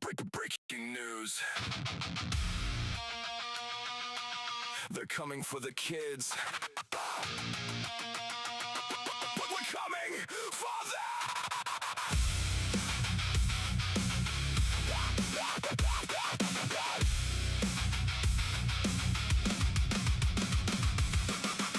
Breaking news. They're coming for the kids. But we're coming for them!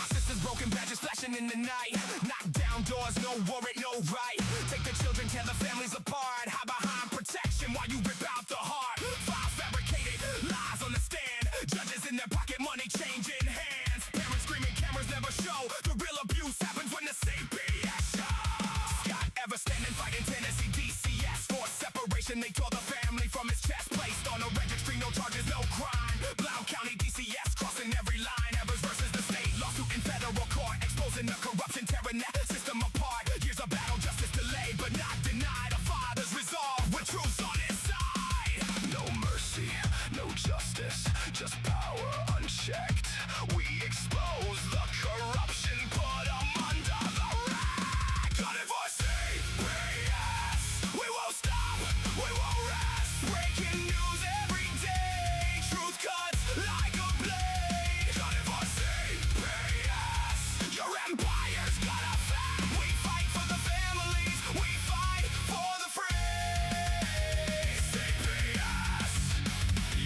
Sisters, broken badges flashing in the night. Knock down doors, no warrant, no right. Take the children, tear the families apart. Hide behind protection while you rip out the heart. Files fabricated, lies on the stand. Judges in their pocket, money changing hands. Parents screaming, cameras never show. The real abuse happens when the CPS shows. Scott ever standing, fighting Tennessee DCS. Forced separation, they tore the family from his chest. Placed on a registry, no charges, no crime. Blount County DCS crossing every line. Evers versus the state, lawsuit in federal court. Exposing the corruption, tearing that system apart. Years of battle, justice delayed, but not denied. A father's resolve with truth on his side. No mercy, no justice, just power unchecked. We expose the corruption, put them under the rack. Got it for CPS. We won't stop, we won't rest. Breaking news every day. Truth cuts like a blade. Got it for CPS. Your empire's gonna fall. We fight for the families. We fight for the free. CPS.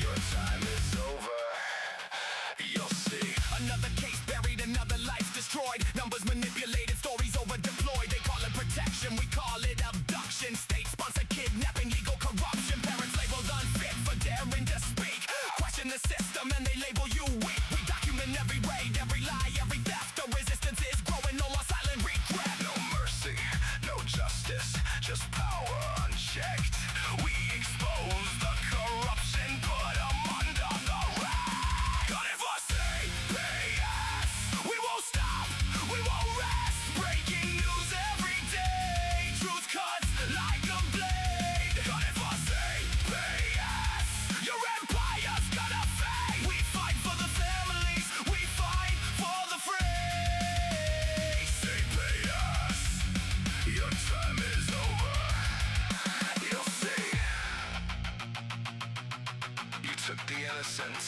Your time is over. You'll see. Another case buried, another life destroyed. Numbers manipulated, stories over deployed. They call it protection, we call it abduction. State-sponsored kidnapping, legal corruption. Parents labeled unfit for daring to speak. Question the system and they label you weak. We document every raid, every lie, every theft. The resistance is growing, no more silent regret. No mercy, no justice, just power unchecked. We expose the corruption, put them under the rack. Got it for CPS. We won't stop, we won't rest. Breaking news every day. Truth cuts like a blade. Got it for CPS. Your empire's gonna fade. We fight for the families. We fight for the free. CPS. Your time is over. You'll see. You took the innocent.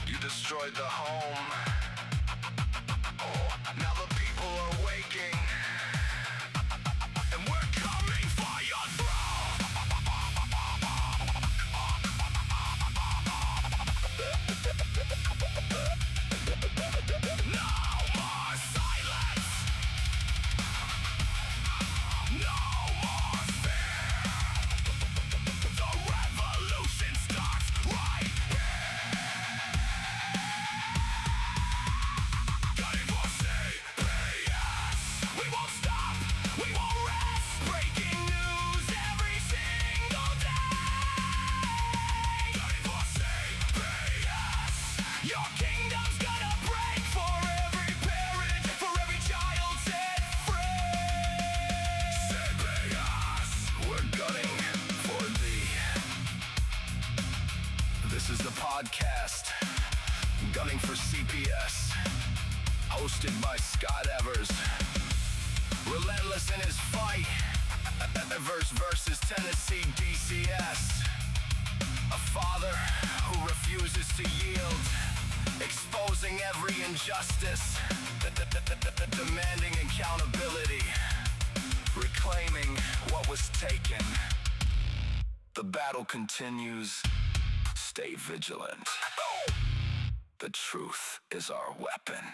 You destroyed the home. Oh, now the people are waking. And we're coming for your throne. No more silence. No more fear. The revolution starts right here. Got it for CPS. We won't stop, we won't rest. Breaking news every single day. Got it for CPS. Your kingdom's gonna break for every parent, for every child set free. CPS, we're gunning for thee. This is the podcast, Gunning for CPS, hosted by Scott Evers. Relentless in his fight, Evers versus Tennessee DCS. A father who refuses to yield, exposing every injustice, demanding accountability, reclaiming what was taken. The battle continues. Stay vigilant. The truth is our weapon.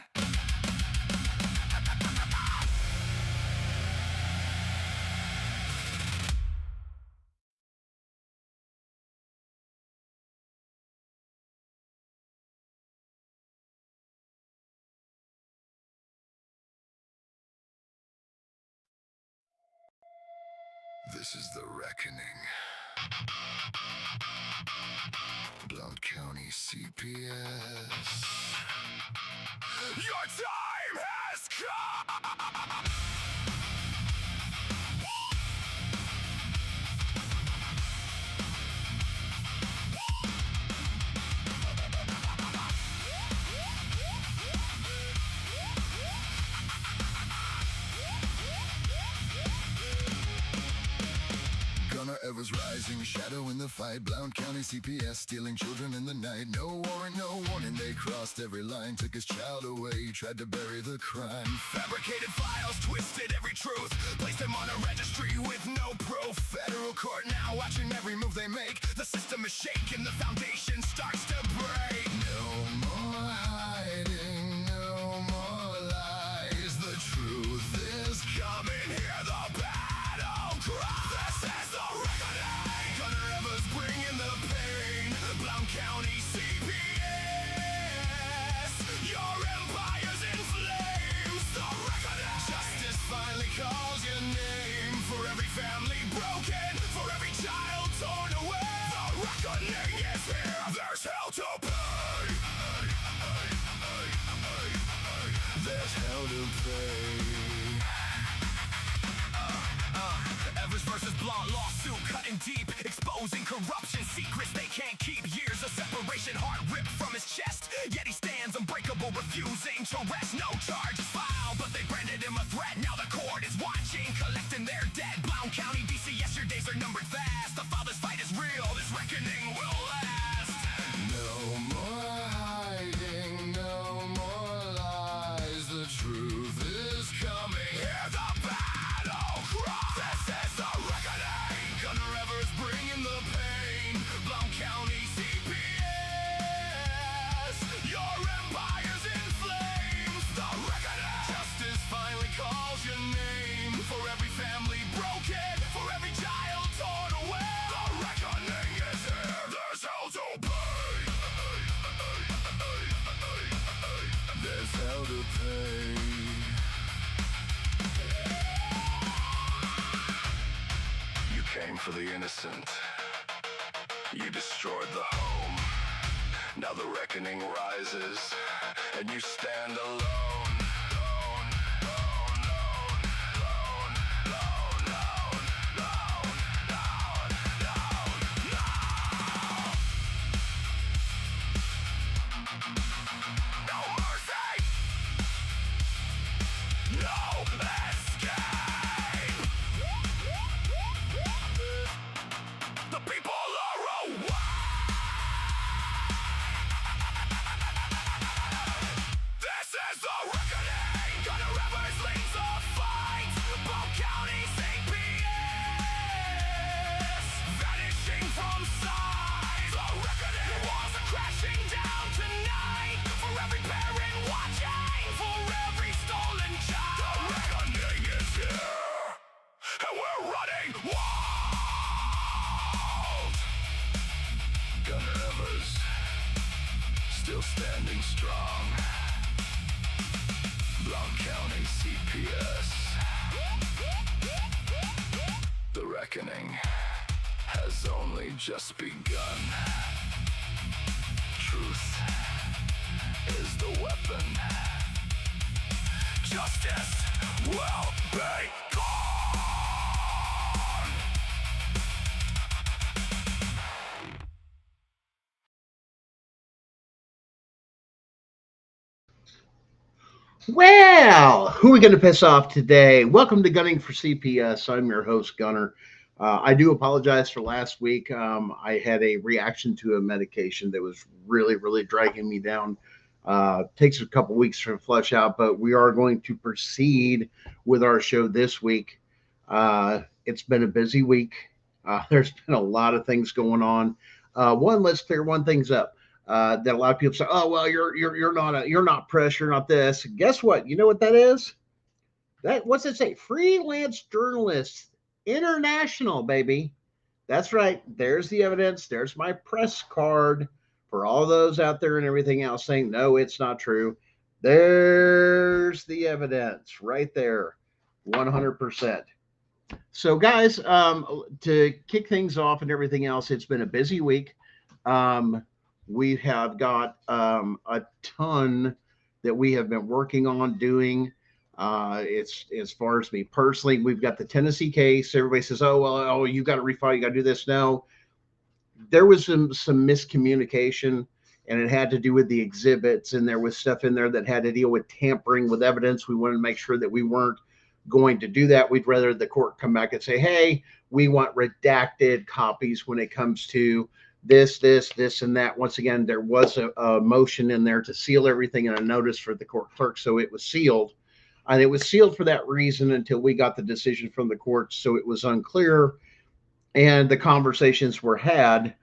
This is the reckoning. Blount County CPS. Your time has come! Ever's rising, shadow in the fight. Blount County CPS stealing children in the night. No warrant, no warning, they crossed every line. Took his child away, tried to bury the crime. Fabricated files, twisted every truth. Placed him on a registry with no proof. Federal court now watching every move they make. The system is shaking, the foundation starts to break. No more hiding, no more lies. The truth is coming, hear the battle cry. This is the reckoning. Gunner Evers bringing the pain. Blount County CPS, your empire's in flames. The reckoning. Justice finally calls your name. For every family broken, for every child torn away. The reckoning is here. There's hell to pay. There's hell to pay. Evers versus Blount lawsuit cutting deep, exposing corruption, secrets they can't keep. Years of separation, heart ripped from his chest. Yet he stands unbreakable, refusing to rest. No charges filed, but they branded him a threat. Now the court is watching, collecting their debt. Blount County, DC, yes, your days are numbered fast. The father's fight is real, this reckoning will last. No more hiding, no more lies. The truth is coming. Hear the battle cry. This is the reckoning. Gunner Evers bringing the pain. Blount County CPS, your empire's in flames. The reckoning. Justice finally calls your name. For every family broken, for every child torn away. The reckoning is here. There's hell to pay. There's hell to pay. You came for the innocent. You destroyed the home. Now the reckoning rises, and you stand alone. Alone, alone, alone, alone, alone, alone, alone, alone, alone. No mercy, no escape. The people are awake. This is the reckoning. Gunner Evers leads the fight. Blount County CPS, vanishing from sight. The reckoning. The walls are crashing down tonight. For every parent watching, for every stolen child. The reckoning is here, and we're running wild. Gunner Evers, still standing strong. Blount County CPS. The reckoning has only just begun. Truth is the weapon. Justice will be gone. Well, who are we going to piss off today? Welcome to Gunning for CPS. I'm your host, Gunner. I do apologize for last week. I had a reaction to a medication that was really dragging me down. Takes a couple weeks to flush out, but we are going to proceed with our show this week. It's been a busy week. There's been a lot of things going on. Let's clear one things up. That a lot of people say, "Oh, well, you're not press, you're not this." Guess what? You know what that is? What's it say? Freelance journalist international, baby. That's right. There's the evidence. There's my press card for all those out there and everything else saying, no, it's not true. There's the evidence right there. 100%. So guys, to kick things off and everything else, it's been a busy week. We have got a ton that we have been working on doing. It's as far as me personally, we've got the Tennessee case. Everybody says, oh, you got to refile, you got to do this. No, there was some miscommunication, and it had to do with the exhibits, and there was stuff in there that had to deal with tampering with evidence. We wanted to make sure that we weren't going to do that. We'd rather the court come back and say, hey, we want redacted copies when it comes to this, and that. Once again, there was a motion in there to seal everything and a notice for the court clerk, so it was sealed. And it was sealed for that reason until we got the decision from the courts, so it was unclear. And the conversations were had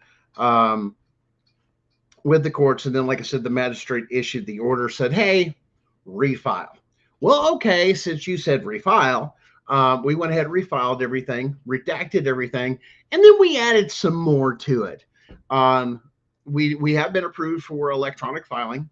with the courts. And then, like I said, the magistrate issued the order, said, hey, refile. Well, okay, since you said refile, we went ahead and refiled everything, redacted everything, and then we added some more to it. We have been approved for electronic filing.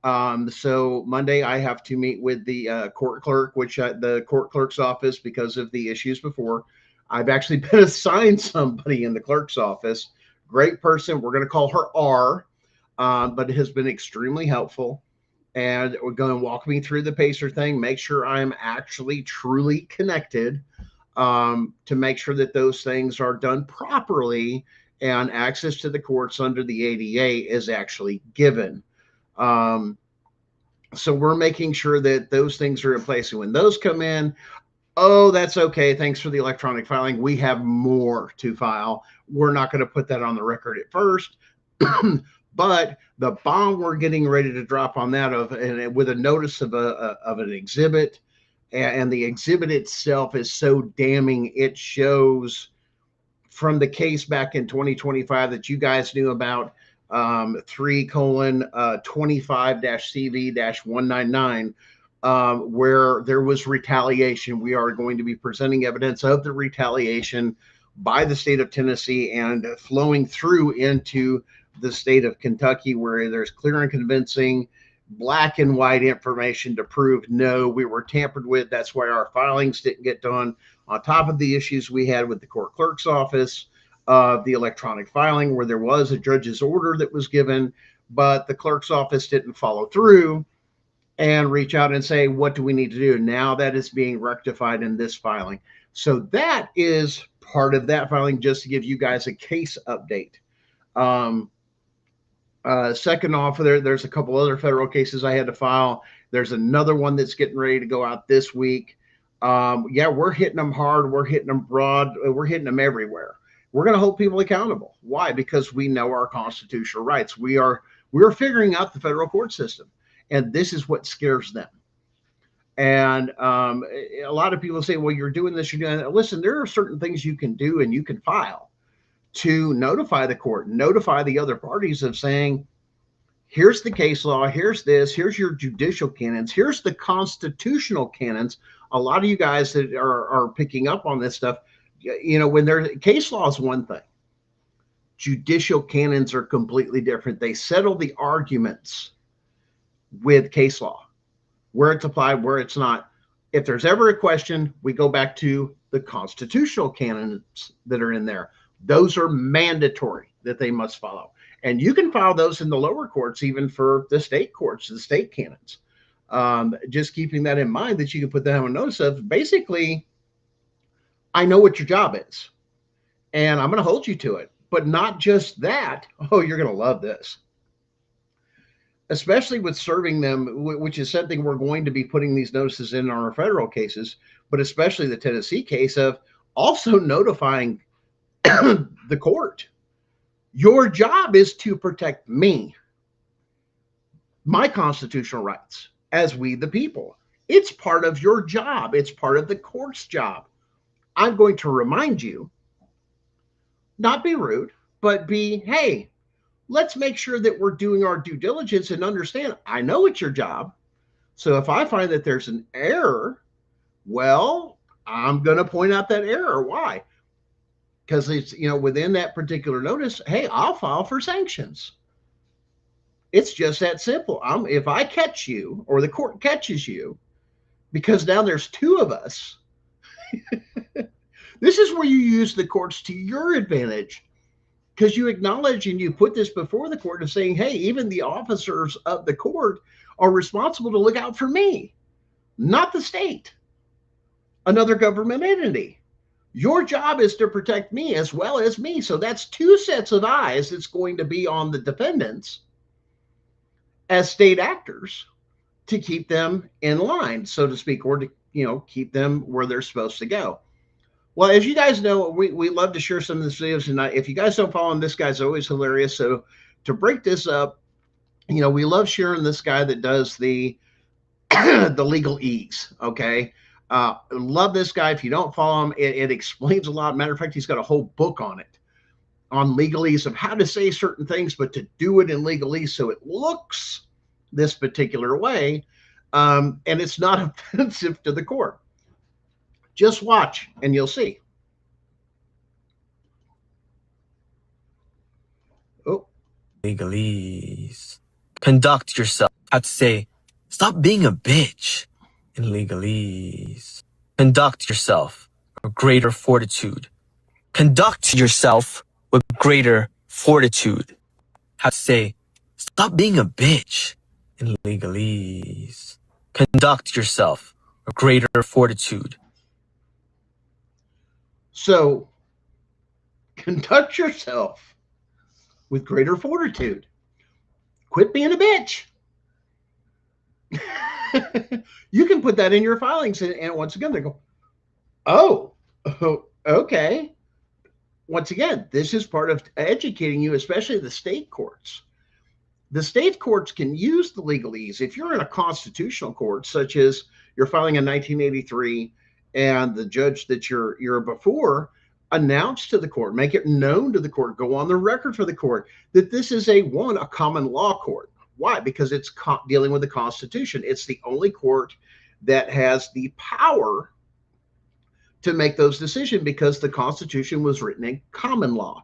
So Monday I have to meet with the court clerk, which the court clerk's office, because of the issues before, I've actually been assigned somebody in the clerk's office. Great person. We're going to call her R, but it has been extremely helpful. And we're going to walk me through the PACER thing, make sure I'm actually truly connected, to make sure that those things are done properly and access to the courts under the ADA is actually given. So we're making sure that those things are in place. And when those come in, oh, that's okay. Thanks for the electronic filing. We have more to file. We're not going to put that on the record at first. But the bomb we're getting ready to drop on that and with a notice of an exhibit, and the exhibit itself is so damning. It shows from the case back in 2025 that you guys knew about, 3:25-CV-199, where there was retaliation. We are going to be presenting evidence of the retaliation by the state of Tennessee and flowing through into the state of Kentucky, where there's clear and convincing black and white information to prove, no, we were tampered with. That's why our filings didn't get done, on top of the issues we had with the court clerk's office, the electronic filing, where there was a judge's order that was given, but the clerk's office didn't follow through and reach out and say, what do we need to do? Now that is being rectified in this filing. So that is part of that filing, just to give you guys a case update. Second off, there's a couple other federal cases I had to file. There's another one that's getting ready to go out this week. Yeah, we're hitting them hard. We're hitting them broad. We're hitting them everywhere. We're going to hold people accountable. Why? Because we know our constitutional rights. We're figuring out the federal court system, and this is what scares them. And a lot of people say, well, you're doing this, you're doing that. Listen, there are certain things you can do and you can file to notify the court, notify the other parties of saying, here's the case law, here's this, here's your judicial canons, here's the constitutional canons. A lot of you guys that are picking up on this stuff, when their case law is one thing, judicial canons are completely different. They settle the arguments with case law, where it's applied, where it's not. If there's ever a question, we go back to the constitutional canons that are in there. Those are mandatory that they must follow. And you can file those in the lower courts, even for the state courts, the state canons. Just keeping that in mind, that you can put that on notice of, basically, I know what your job is, and I'm going to hold you to it. But not just that. Oh, you're going to love this. Especially with serving them, which is something we're going to be putting these notices in our federal cases, but especially the Tennessee case, of also notifying the court. Your job is to protect me, my constitutional rights, as we the people. It's part of your job. It's part of the court's job. I'm going to remind you, not be rude, but be, hey, let's make sure that we're doing our due diligence and understand, I know it's your job. So if I find that there's an error, well, I'm going to point out that error. Why? Because it's, within that particular notice, hey, I'll file for sanctions. It's just that simple. If I catch you, or the court catches you, because now there's two of us, this is where you use the courts to your advantage, because you acknowledge and you put this before the court of saying, hey, even the officers of the court are responsible to look out for me, not the state, another government entity. Your job is to protect me as well as me. So that's two sets of eyes that's going to be on the defendants as state actors to keep them in line, so to speak, or to, keep them where they're supposed to go. Well, as you guys know, we love to share some of these videos, and if you guys don't follow him, this guy's always hilarious. So to break this up, we love sharing this guy that does the the legalese. Okay. Love this guy. If you don't follow him, it explains a lot. Matter of fact, he's got a whole book on it, on legalese, of how to say certain things, but to do it in legalese so it looks this particular way, and it's not offensive to the court. Just watch and you'll see. Oh. Legalese. Conduct yourself. I'd say, stop being a bitch in legalese. Conduct yourself with greater fortitude. Conduct yourself with greater fortitude. I'd say, stop being a bitch in legalese. Conduct yourself with greater fortitude. So, conduct yourself with greater fortitude. Quit being a bitch. You can put that in your filings, and once again, they go, oh, okay. Once again, this is part of educating you, especially the state courts. The state courts can use the legalese. If you're in a constitutional court, such as you're filing in 1983, and the judge that you're before announced to the court, make it known to the court, go on the record for the court that this is a common law court. Why? Because it's dealing with the Constitution. It's the only court that has the power to make those decisions, because the Constitution was written in common law.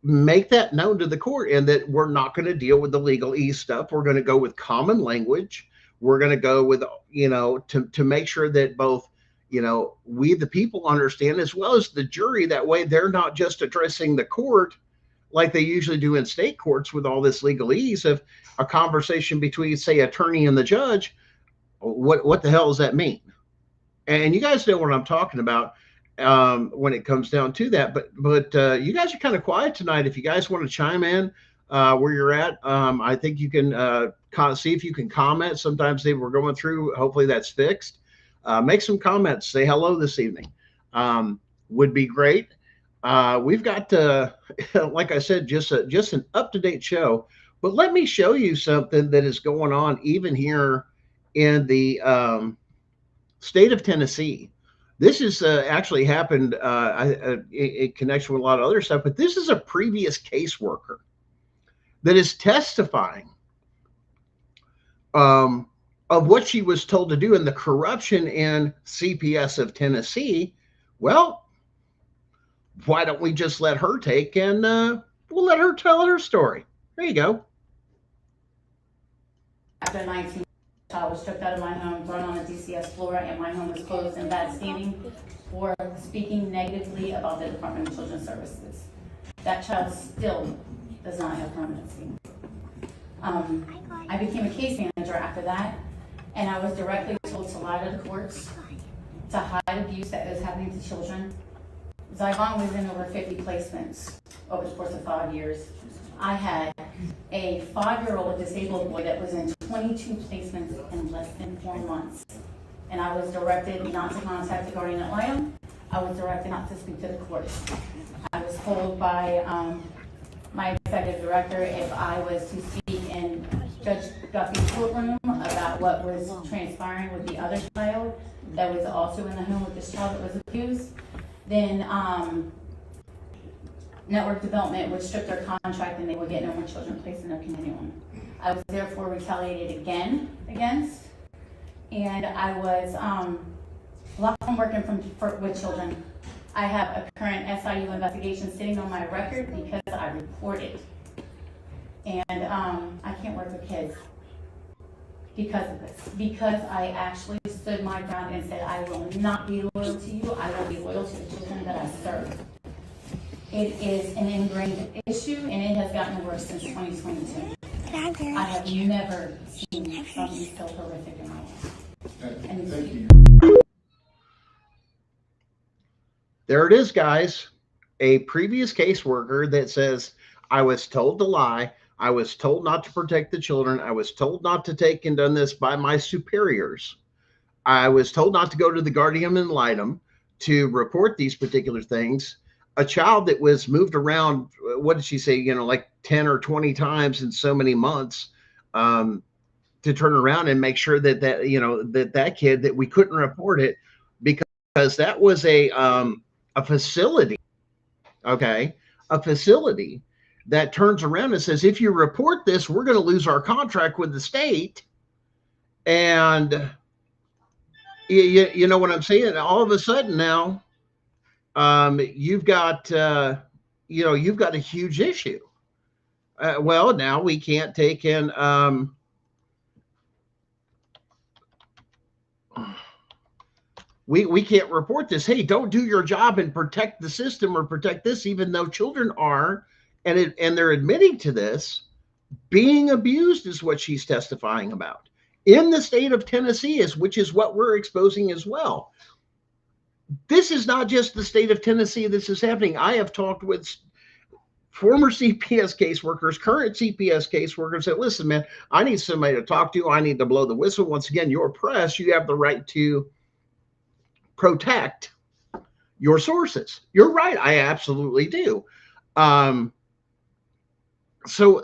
Make that known to the court, and that we're not going to deal with the legalese stuff. We're going to go with common language. We're going to go with, to make sure that both, we the people understand, as well as the jury. That way they're not just addressing the court like they usually do in state courts with all this legalese of a conversation between, say, attorney and the judge. What the hell does that mean? And you guys know what I'm talking about when it comes down to that. But you guys are kind of quiet tonight. If you guys want to chime in where you're at, I think you can see if you can comment. Sometimes they were going through. Hopefully that's fixed. Make some comments. Say hello this evening. Would be great. We've got, like I said, just an up-to-date show. But let me show you something that is going on even here in the state of Tennessee. This is actually happened in connection with a lot of other stuff, but this is a previous caseworker that is testifying of what she was told to do, and the corruption in CPS of Tennessee. Well, why don't we just let her take, and we'll let her tell her story. There you go. After 19, I was stripped out of my home, thrown on the DCS floor, and my home was closed in bad standing for speaking negatively about the Department of Children's Services. That child still does not have permanency. I became a case manager after that, and I was directly told to lie to the courts, to hide abuse that was happening to children. Zyvon was in over 50 placements over the course of 5 years. I had a 5-year-old disabled boy that was in 22 placements in less than 4 months. And I was directed not to contact the guardian ad litem. I was directed not to speak to the courts. I was told by my executive director if I was to speak in Judge Duffy's courtroom about what was transpiring with the other child that was also in the home with this child that was abused, then Network Development would strip their contract and they would get no more children placed in their continuum. I was therefore retaliated against, and I was blocked from working with children. I have a current SIU investigation sitting on my record because I reported. And I can't work with kids because of this. Because I actually stood my ground and said, I will not be loyal to you, I will be loyal to the children that I serve. It is an ingrained issue, and it has gotten worse since 2022. I have never seen something so horrific in my life. And thank you. There it is, guys. A previous caseworker that says, I was told to lie. I was told not to protect the children. I was told not to take and done this by my superiors. I was told not to go to the guardian ad litem to report these particular things. A child that was moved around, what did she say, like 10 or 20 times in so many months, to turn around and make sure that kid, that we couldn't report it because that was a facility, okay, a facility that turns around and says, if you report this, we're going to lose our contract with the state. And you know what I'm saying? All of a sudden now, you've got you've got a huge issue. Well, now we can't take in. We can't report this. Hey, don't do your job and protect the system or protect this, even though children are, and they're admitting to this, being abused is what she's testifying about in the state of Tennessee, which is what we're exposing as well. This is not just the state of Tennessee. This is happening. I have talked with former CPS caseworkers, current CPS caseworkers that, listen, man, I need somebody to talk to. I need to blow the whistle. Once again, your press, you have the right to protect your sources. You're right. I absolutely do. So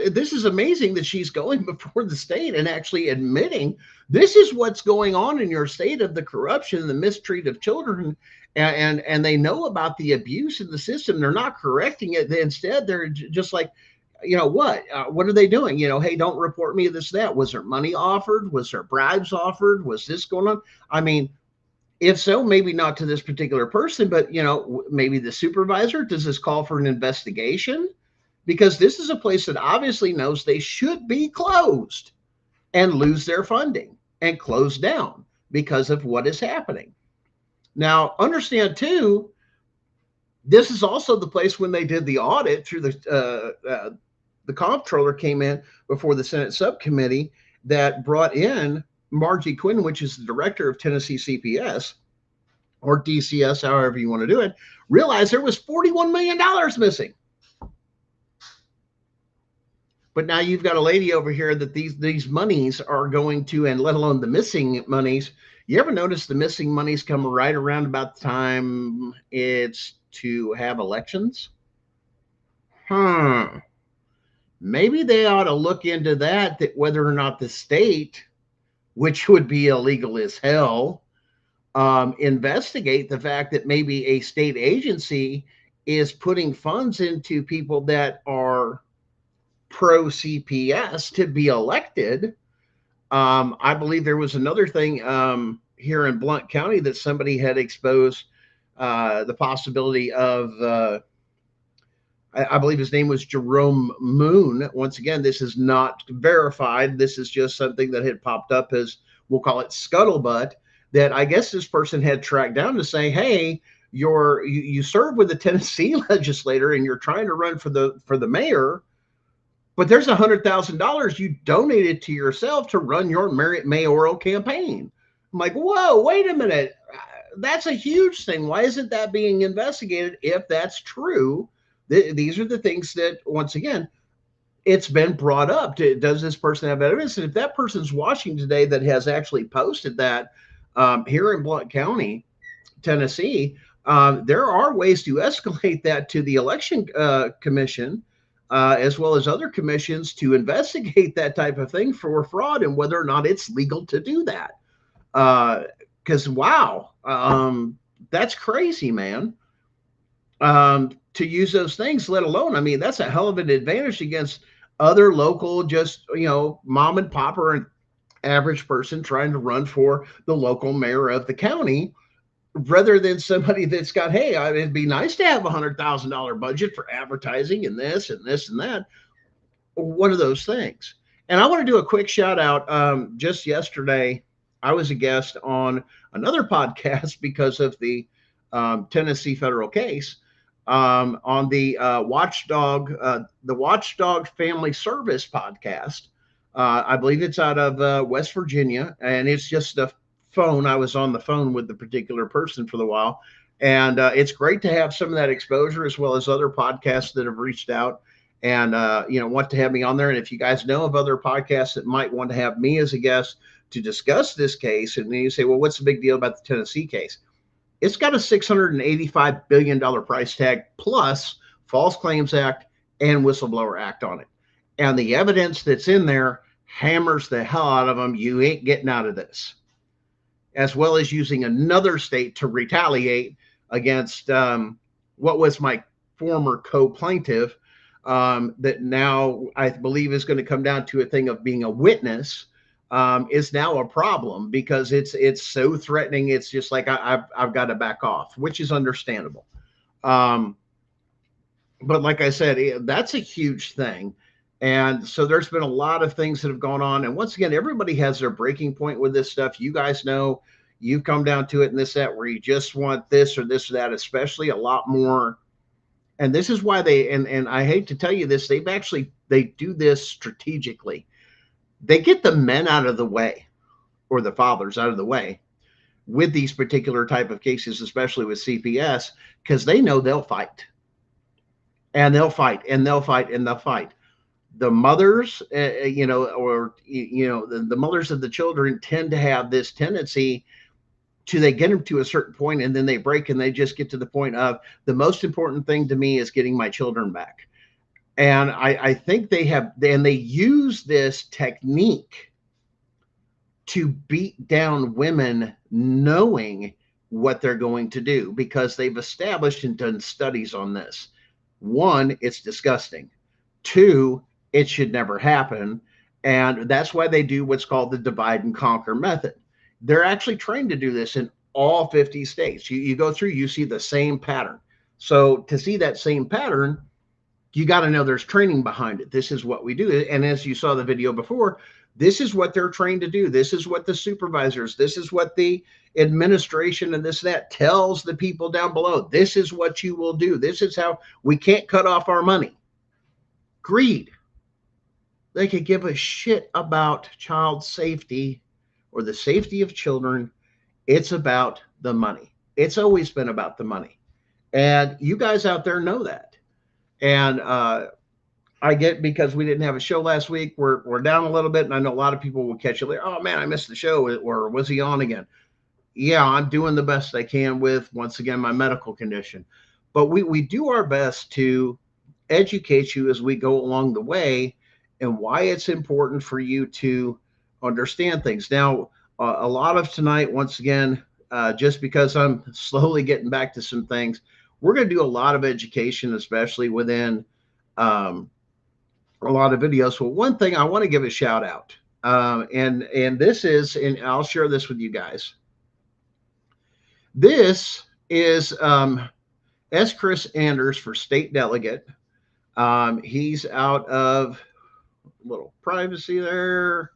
this is amazing that she's going before the state and actually admitting this is what's going on in your state, of the corruption and the mistreat of children. And they know about the abuse in the system. They're not correcting it. Instead, they're just like, what are they doing? Hey, don't report me this, that. Was there money offered? Was there bribes offered? Was this going on? I mean, if so, maybe not to this particular person, but, maybe the supervisor. Does this call for an investigation? Because this is a place that obviously knows they should be closed and lose their funding and close down because of what is happening. Now, understand too, this is also the place when they did the audit through the comptroller came in before the Senate subcommittee that brought in Margie Quinn, which is the director of Tennessee CPS or DCS, however you want to do it, realized there was $41 million missing. But now you've got a lady over here that these monies are going to, and let alone the missing monies. You ever notice the missing monies come right around about the time it's to have elections? Maybe they ought to look into that whether or not the state, which would be illegal as hell, investigate the fact that maybe a state agency is putting funds into people that are pro CPS to be elected. I believe there was another thing here in Blount County that somebody had exposed the possibility of, I believe his name was Jerome Moon. Once again, this is not verified. This is just something that had popped up as, we'll call it scuttlebutt, that I guess this person had tracked down to say, hey, you serve with the Tennessee legislator and you're trying to run for the mayor, but there's $100,000 you donated to yourself to run your mayoral campaign. I'm like, whoa, wait a minute. That's a huge thing. Why isn't that being investigated? If that's true, these are the things that, once again, it's been brought up. Does this person have evidence? And if that person's watching today that has actually posted that here in Blount County, Tennessee, there are ways to escalate that to the election commission, as well as other commissions, to investigate that type of thing for fraud and whether or not it's legal to do that. Because, wow, that's crazy, man. To use those things, let alone, I mean, that's a hell of an advantage against other local, just, mom and pop or an average person trying to run for the local mayor of the county, rather than somebody that's got, hey, it'd be nice to have $100,000 budget for advertising and this and this and that. One of those things. And I want to do a quick shout out. Just yesterday, I was a guest on another podcast because of the Tennessee federal case on the Watchdog Family Service podcast. I believe it's out of West Virginia, and it's just a phone. I was on the phone with the particular person for the while, and it's great to have some of that exposure, as well as other podcasts that have reached out and want to have me on there. And if you guys know of other podcasts that might want to have me as a guest to discuss this case, and then you say, well, what's the big deal about the Tennessee case? It's got a $685 billion price tag plus False Claims Act and Whistleblower Act on it. And the evidence that's in there hammers the hell out of them. You ain't getting out of this. As well as using another state to retaliate against what was my former co-plaintiff, that now I believe is going to come down to a thing of being a witness, is now a problem because it's so threatening. It's just like I've got to back off, which is understandable. But like I said, that's a huge thing. And so there's been a lot of things that have gone on. And once again, everybody has their breaking point with this stuff. You guys know, you've come down to it and this, that, where you just want this or that, especially a lot more. And this is why and I hate to tell you this, they do this strategically. They get the men out of the way, or the fathers out of the way with these particular type of cases, especially with CPS, because they know they'll fight. And they'll fight and they'll fight and they'll fight. The mothers, the mothers of the children tend to have this tendency to, they get them to a certain point and then they break and they just get to the point of, the most important thing to me is getting my children back. And I think they use this technique to beat down women knowing what they're going to do, because they've established and done studies on this. One, it's disgusting. Two, it should never happen. And that's why they do what's called the divide and conquer method. They're actually trained to do this in all 50 states. You go through, you see the same pattern. So to see that same pattern, you got to know there's training behind it. This is what we do. And as you saw the video before, this is what they're trained to do. This is what the supervisors, this is what the administration and this, that tells the people down below. This is what you will do. This is how we can't cut off our money. Greed. They could give a shit about child safety or the safety of children. It's about the money. It's always been about the money. And you guys out there know that. And I get, because we didn't have a show last week, we're down a little bit. And I know a lot of people will catch it later. Oh man, I missed the show. Or was he on again? Yeah, I'm doing the best I can with, once again, my medical condition. But we do our best to educate you as we go along the way, and why it's important for you to understand things. Now, a lot of tonight, once again, just because I'm slowly getting back to some things, we're going to do a lot of education, especially within a lot of videos. Well, one thing I want to give a shout out, and this is, and I'll share this with you guys. This is S. Chris Anders for state delegate. He's out of, little privacy there.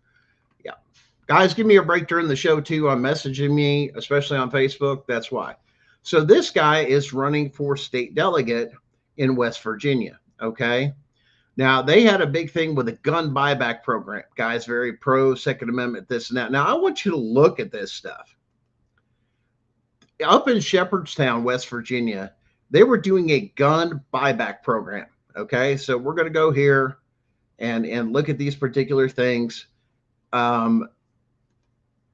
Yeah. Guys, give me a break during the show too. I'm messaging me, especially on Facebook. That's why. So this guy is running for state delegate in West Virginia. Okay. Now they had a big thing with a gun buyback program. Guys, very pro Second Amendment, this and that. Now I want you to look at this stuff. Up in Shepherdstown, West Virginia, they were doing a gun buyback program. Okay. So we're going to go here and look at these particular things. And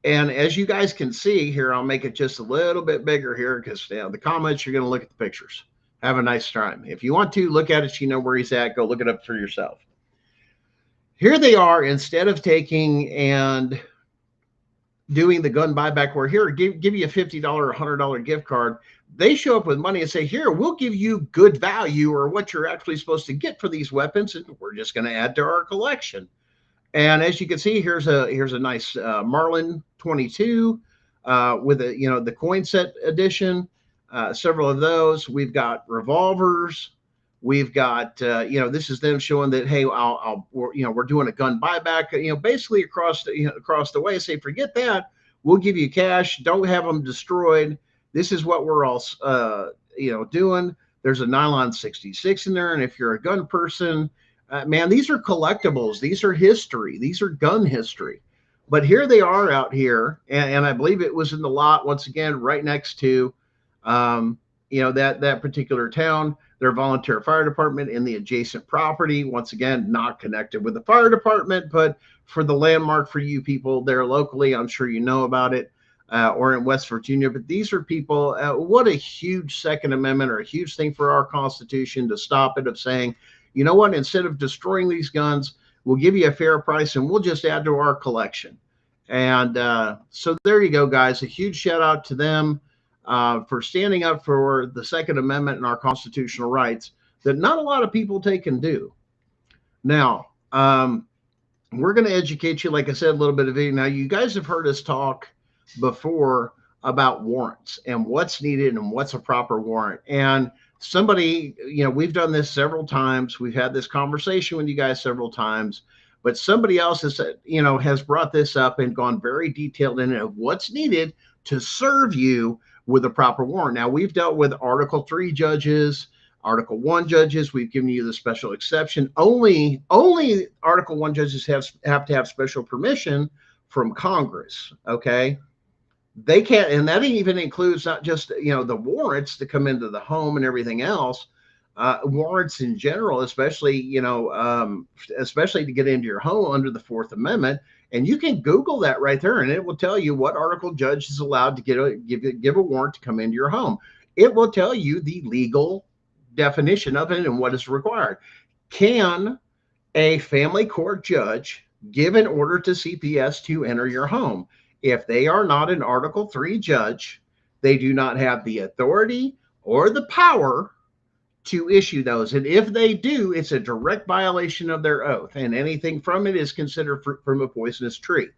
as you guys can see here, I'll make it just a little bit bigger here, because the comments, you're going to look at the pictures. Have a nice time. If you want to look at it, you know where he's at. Go look it up for yourself. Here they are, instead of taking and doing the gun buyback, where here, give you a $50 or $100 gift card. They show up with money and say, here, we'll give you good value, or what you're actually supposed to get for these weapons, and we're just going to add to our collection. And as you can see, here's a nice Marlin 22 with the coin set edition. Several of those. We've got revolvers. We've got this is them showing that, hey, we're doing a gun buyback. Basically across the way. Say, forget that. We'll give you cash. Don't have them destroyed. This is what we're all doing. There's a nylon 66 in there, and if you're a gun person, man, these are collectibles. These are history. These are gun history. But here they are out here, and I believe it was in the lot, once again, right next to that particular town. their volunteer fire department in the adjacent property. Once again, not connected with the fire department, but for the landmark for you people there locally, I'm sure you know about it, or in West Virginia. But these are people, what a huge Second Amendment, or a huge thing for our Constitution to stop it, of saying, you know what, instead of destroying these guns, we'll give you a fair price and we'll just add to our collection. And so there you go, guys. A huge shout out to them for standing up for the Second Amendment and our constitutional rights that not a lot of people take and do. Now, we're going to educate you, like I said, a little bit of it. Now, you guys have heard us talk before about warrants and what's needed and what's a proper warrant. And somebody, we've done this several times. We've had this conversation with you guys several times, but somebody else has brought this up and gone very detailed in it of what's needed to serve you with a proper warrant. Now, we've dealt with Article 3 judges, Article 1 judges. We've given you the special exception. Only Article 1 judges have to have special permission from Congress, okay? They can't, and that even includes not just, the warrants to come into the home and everything else, warrants in general, especially to get into your home under the Fourth Amendment. And you can Google that right there, and it will tell you what article judge is allowed to give a warrant to come into your home. It will tell you the legal definition of it and what is required. Can a family court judge give an order to CPS to enter your home? If they are not an Article 3 judge, they do not have the authority or the power to issue those. And if they do, it's a direct violation of their oath, and anything from it is considered fruit from a poisonous tree.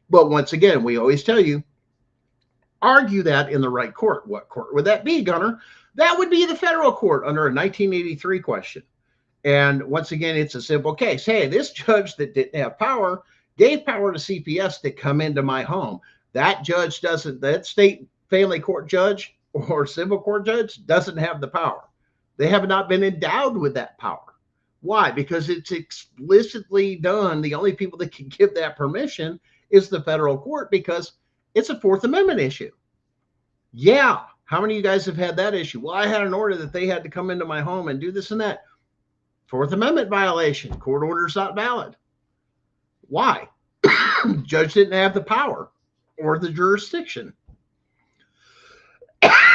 But once again, we always tell you, argue that in the right court. What court would that be, Gunner? That would be the federal court under a 1983 question. And once again, it's a simple case. Hey, this judge that didn't have power gave power to CPS to come into my home. That judge that state family court judge or civil court judge doesn't have the power. They have not been endowed with that power. Why? Because it's explicitly done. The only people that can give that permission is the federal court, because it's a Fourth Amendment issue. Yeah. How many of you guys have had that issue? Well, I had an order that they had to come into my home and do this and that. Fourth Amendment violation. Court order is not valid. Why? Judge didn't have the power or the jurisdiction.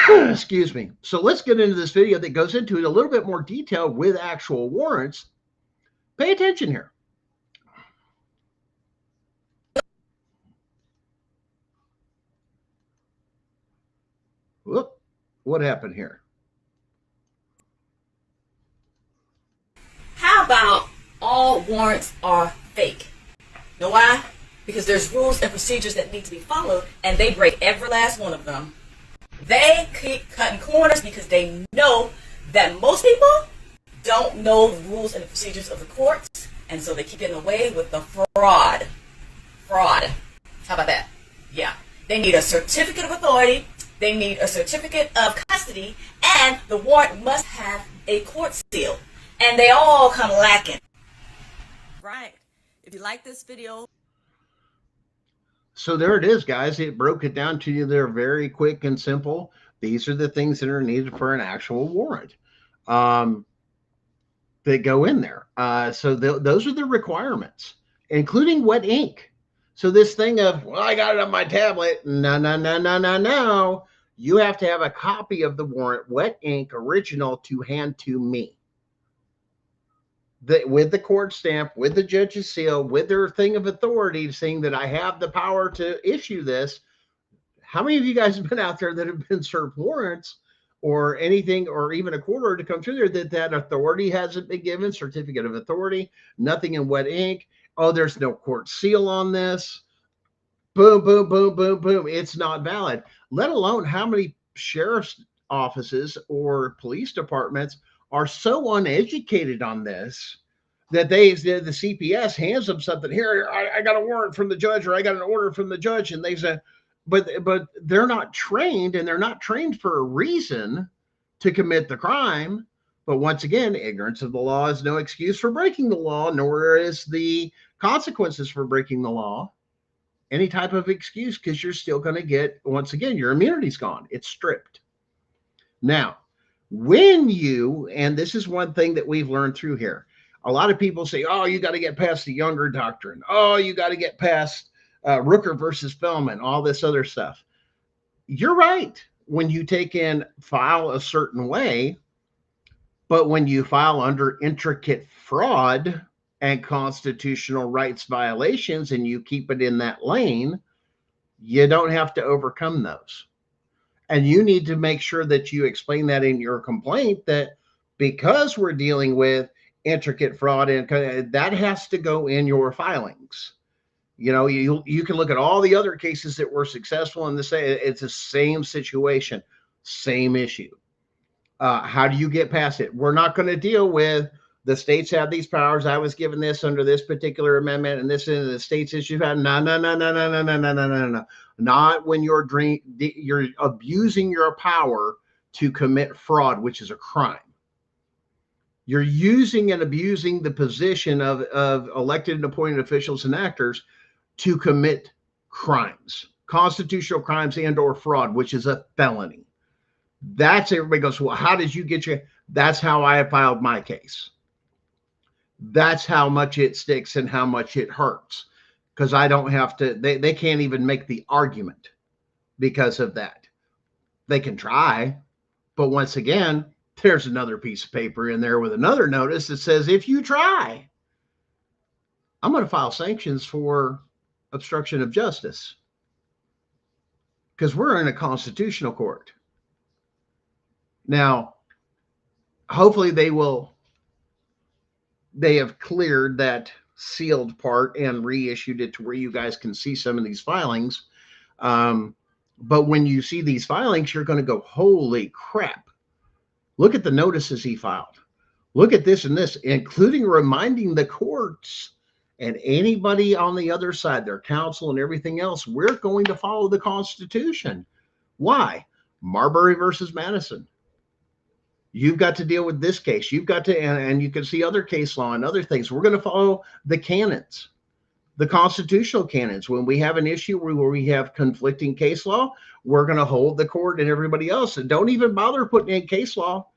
Excuse me. So let's get into this video that goes into it a little bit more detail with actual warrants. Pay attention here. Whoop. What happened here? How about all warrants are fake? Know why? Because there's rules and procedures that need to be followed, and they break every last one of them. They keep cutting corners because they know that most people don't know the rules and the procedures of the courts, and so they keep getting away with the fraud. How about that? Yeah. They need a certificate of authority, they need a certificate of custody, and the warrant must have a court seal. And they all come lacking. Right. If you like this video. So there it is, guys. It broke it down to you there very quick and simple. These are the things that are needed for an actual warrant that go in there. So those are the requirements, including wet ink. So this thing of, well, I got it on my tablet. No. You have to have a copy of the warrant, wet ink, original, to hand to me. With the court stamp, with the judge's seal, with their thing of authority saying that I have the power to issue this. How many of you guys have been out there that have been served warrants or anything, or even a court order to come through there that authority hasn't been given, certificate of authority, nothing in wet ink? Oh, there's no court seal on this. Boom, boom, boom, boom, boom. It's not valid. Let alone how many sheriff's offices or police departments are so uneducated on this that the CPS hands them something. Here, I got a warrant from the judge, or I got an order from the judge, and they say, but they're not trained, and they're not trained for a reason to commit the crime. But once again, ignorance of the law is no excuse for breaking the law, nor is the consequences for breaking the law any type of excuse, because you're still going to get, once again, your immunity's gone. It's stripped. Now, When you, and this is one thing that we've learned through here, a lot of people say, oh, you got to get past the Younger doctrine. Oh, you got to get past Rooker versus Feldman, all this other stuff. You're right. When you take in file a certain way, but when you file under intricate fraud and constitutional rights violations and you keep it in that lane, you don't have to overcome those. And you need to make sure that you explain that in your complaint, that because we're dealing with intricate fraud, and that has to go in your filings. You know, you can look at all the other cases that were successful and say it's the same situation, same issue. How do you get past it? We're not going to deal with the states have these powers. I was given this under this particular amendment, and this is the states issue. No, no, no, no, no, no, no, no, no, no, no. Not when you're abusing your power to commit fraud, which is a crime. You're using and abusing the position of elected and appointed officials and actors to commit crimes, constitutional crimes and or fraud, which is a felony. That's everybody goes, well, how did you get your, that's how I filed my case. That's how much it sticks and how much it hurts, because I don't have to, they can't even make the argument because of that. They can try, but once again, there's another piece of paper in there with another notice that says, if you try, I'm going to file sanctions for obstruction of justice, because we're in a constitutional court. Now, hopefully they have cleared that sealed part and reissued it to where you guys can see some of these filings. But when you see these filings, you're going to go, holy crap. Look at the notices he filed. Look at this and this, including reminding the courts and anybody on the other side, their counsel and everything else, we're going to follow the Constitution. Why? Marbury versus Madison. You've got to deal with this case. You've got to, and you can see other case law and other things. We're going to follow the canons, the constitutional canons. When we have an issue where we have conflicting case law, we're going to hold the court and everybody else. And don't even bother putting in case law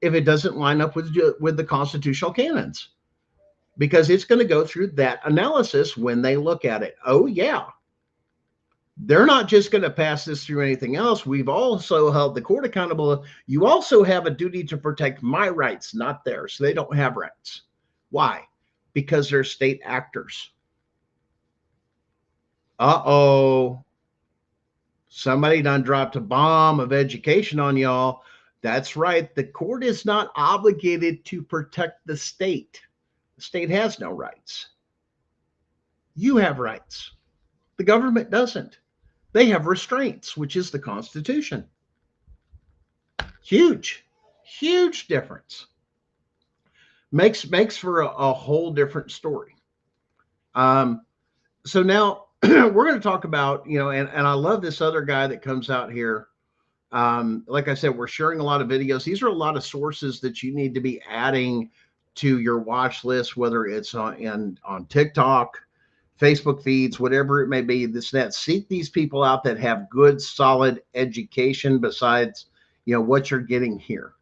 if it doesn't line up with the constitutional canons, because it's going to go through that analysis when they look at it. Oh, yeah. They're not just going to pass this through anything else. We've also held the court accountable. You also have a duty to protect my rights, not theirs. They don't have rights. Why? Because they're state actors. Uh-oh. Somebody done dropped a bomb of education on y'all. That's right. The court is not obligated to protect the state. The state has no rights. You have rights. The government doesn't. They have restraints, which is the Constitution. Huge, huge difference. Makes for a whole different story. So now we're going to talk about, and I love this other guy that comes out here. Like I said, we're sharing a lot of videos. These are a lot of sources that you need to be adding to your watch list, whether it's on TikTok, Facebook feeds, whatever it may be, that seek these people out that have good, solid education besides, what you're getting here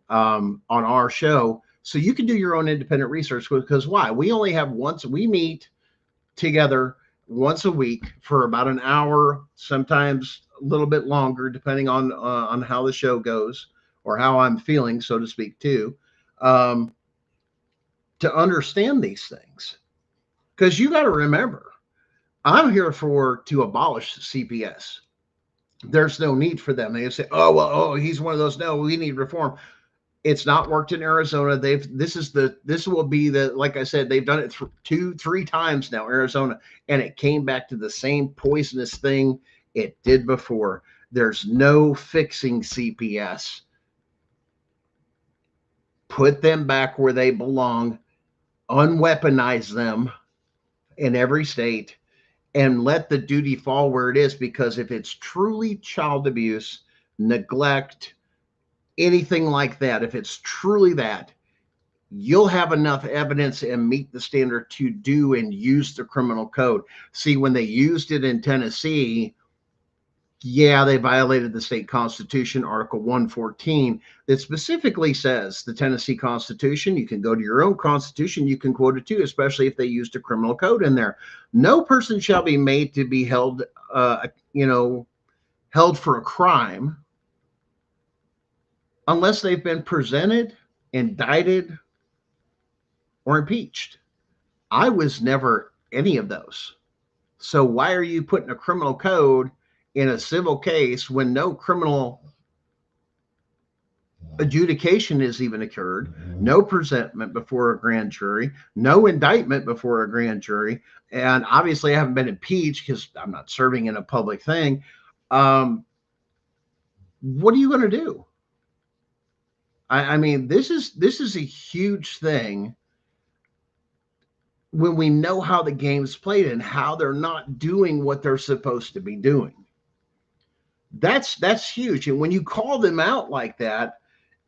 on our show. So you can do your own independent research, because why? We only have we meet together once a week for about an hour, sometimes a little bit longer, depending on how the show goes or how I'm feeling, so to speak, too, to understand these things. Because you got to remember, I'm here to abolish CPS. There's no need for them. They say, he's one of those. No, we need reform. It's not worked in Arizona. This will be like I said, they've done it 2-3 times now, Arizona, and it came back to the same poisonous thing it did before. There's no fixing CPS. Put them back where they belong, unweaponize them in every state, and let the duty fall where it is. Because if it's truly child abuse, neglect, anything like that, if it's truly that, you'll have enough evidence and meet the standard to do and use the criminal code. See, when they used it in Tennessee, Yeah, they violated the state constitution, Article 114, that specifically says the Tennessee Constitution. You can go to your own constitution, you can quote it too, especially if they used a criminal code in there. No person shall be made to be held, held for a crime unless they've been presented, indicted, or impeached. I was never any of those. So why are you putting a criminal code in a civil case when no criminal adjudication has even occurred, no presentment before a grand jury, no indictment before a grand jury, and obviously I haven't been impeached because I'm not serving in a public thing. What are you going to do? I mean, this is a huge thing when we know how the game's played and how they're not doing what they're supposed to be doing. That's huge. And when you call them out like that,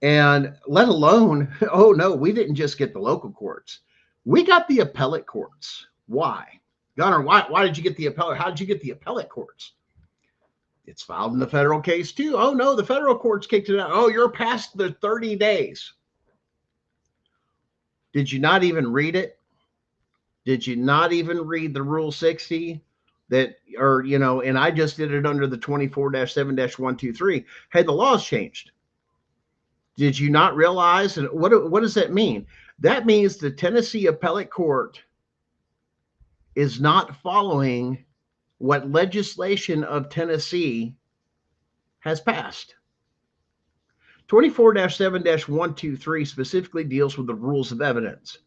and let alone, oh no, we didn't just get the local courts. We got the appellate courts. Why? Gunnar, why did you get the appellate? How did you get the appellate courts? It's filed in the federal case too. Oh no, the federal courts kicked it out. Oh, you're past the 30 days. Did you not even read it? Did you not even read the Rule 60 that, or, and I just did it under the 24-7-123. Hey, the law's changed. Did you not realize? And what does that mean? That means the Tennessee Appellate Court is not following what legislation of Tennessee has passed. 24-7-123 specifically deals with the rules of evidence,